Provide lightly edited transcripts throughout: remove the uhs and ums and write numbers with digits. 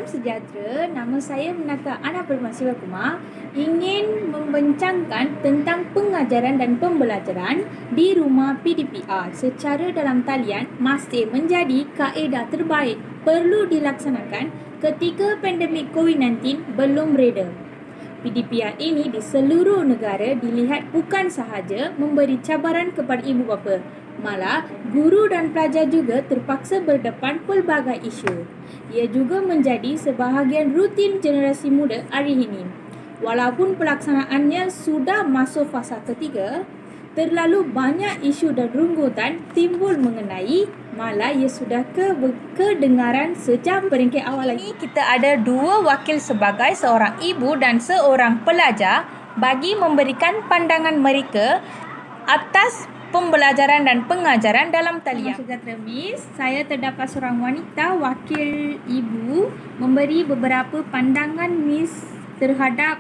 Salam sejahtera, nama saya Menaka Ana Permata Sivakumar ingin membincangkan tentang pengajaran dan pembelajaran di rumah PDPR secara dalam talian masih menjadi kaedah terbaik perlu dilaksanakan ketika pandemik COVID-19 belum reda. PDPR ini di seluruh negara dilihat bukan sahaja memberi cabaran kepada ibu bapa, malah guru dan pelajar juga terpaksa berdepan pelbagai isu. Ia juga menjadi sebahagian rutin generasi muda hari ini. Walaupun pelaksanaannya sudah masuk fasa ketiga, terlalu banyak isu dan runggutan timbul mengenai, malah ia sudah kedengaran sejak peringkat awal lagi. Kita ada dua wakil sebagai seorang ibu dan seorang pelajar bagi memberikan pandangan mereka atas pembelajaran dan pengajaran dalam talian. Sejahtera Miss, saya terdapat seorang wanita wakil ibu memberi beberapa pandangan Miss terhadap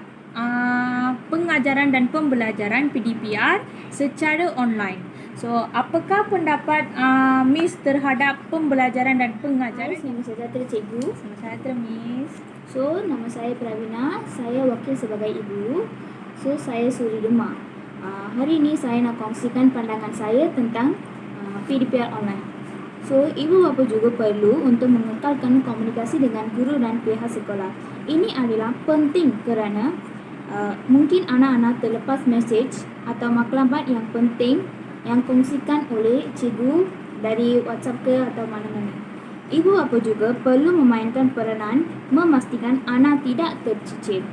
pengajaran dan pembelajaran PDPR secara online. So, apakah pendapat Miss terhadap pembelajaran dan pengajaran? Nama sejahtera cikgu. Nama sejahtera Miss. So, nama saya Pravina. Saya wakil sebagai ibu. So, saya suri rumah. Hari ini saya nak kongsikan pandangan saya tentang PDPR online. So, ibu bapa juga perlu untuk mengekalkan komunikasi dengan guru dan pihak sekolah. Ini adalah penting kerana mungkin anak-anak terlepas mesej atau maklumat yang penting yang kongsikan oleh cikgu dari WhatsApp ke atau mana-mana. Ibu bapa juga perlu memainkan peranan memastikan anak tidak tercicir.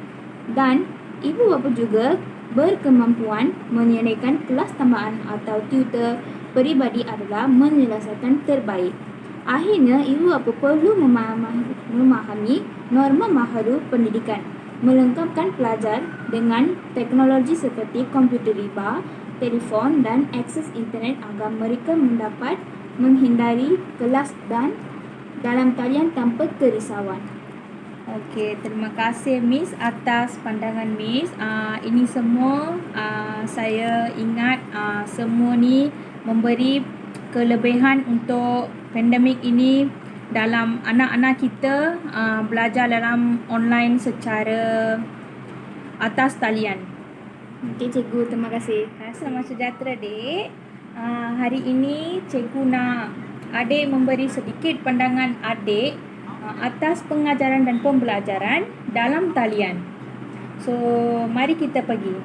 Dan ibu bapa juga berkemampuan menyediakan kelas tambahan atau tutor peribadi adalah menyelesaikan terbaik. Akhirnya, ibu bapa perlu memahami norma baharu pendidikan, melengkapkan pelajar dengan teknologi seperti komputer riba, telefon dan akses internet agar mereka mendapat menghindari kelas dan dalam talian tanpa kerisauan. Okey, terima kasih Miss atas pandangan Miss. Ini semua saya ingat semua ni memberi kelebihan untuk pandemik ini dalam anak-anak kita belajar dalam online secara atas talian. Okey cikgu, terima kasih. Selamat sejahtera Dek. Hari ini cikgu nak adik memberi sedikit pandangan adik atas pengajaran dan pembelajaran dalam talian. So, mari kita pergi.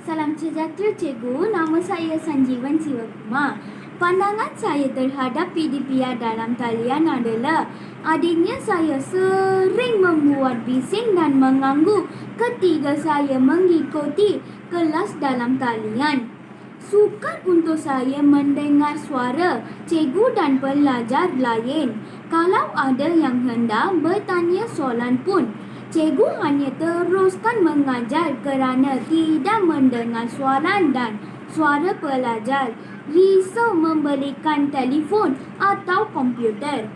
Salam sejahtera cikgu, nama saya Sanjivan Sivakumar. Pandangan saya terhadap PDPR dalam talian adalah adanya saya sering membuat bising dan mengganggu ketika saya mengikuti kelas dalam talian. Sukar untuk saya mendengar suara cikgu dan pelajar lain. Kalau ada yang hendak bertanya soalan pun, cikgu hanya teruskan mengajar kerana tidak mendengar soalan dan suara pelajar. Risau membelikan telefon atau komputer.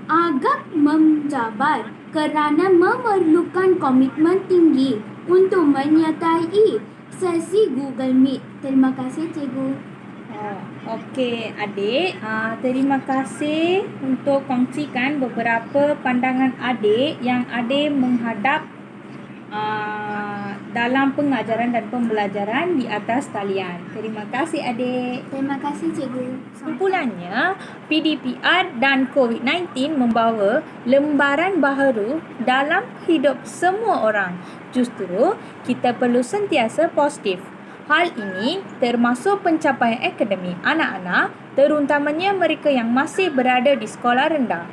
Agak mencabar kerana memerlukan komitmen tinggi untuk menyertai sesi Google Meet. Terima kasih cikgu. Okey adik, terima kasih untuk kongsikan beberapa pandangan adik yang adik menghadap dalam pengajaran dan pembelajaran di atas talian. Terima kasih adik. Terima kasih cikgu. Kesimpulannya, PDPR dan COVID-19 membawa lembaran baharu dalam hidup semua orang. Justru, kita perlu sentiasa positif. Hal ini termasuk pencapaian akademik anak-anak, terutamanya mereka yang masih berada di sekolah rendah.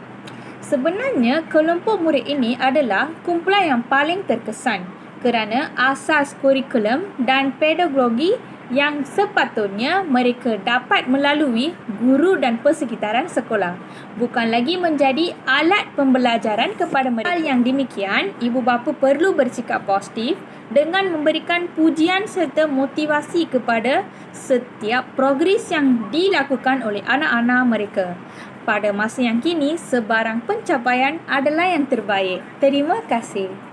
Sebenarnya, kelompok murid ini adalah kumpulan yang paling terkesan kerana asas kurikulum dan pedagogi yang sepatutnya mereka dapat melalui guru dan persekitaran sekolah, bukan lagi menjadi alat pembelajaran kepada mereka. Hal yang demikian, ibu bapa perlu bersikap positif dengan memberikan pujian serta motivasi kepada setiap progres yang dilakukan oleh anak-anak mereka. Pada masa yang kini, sebarang pencapaian adalah yang terbaik. Terima kasih.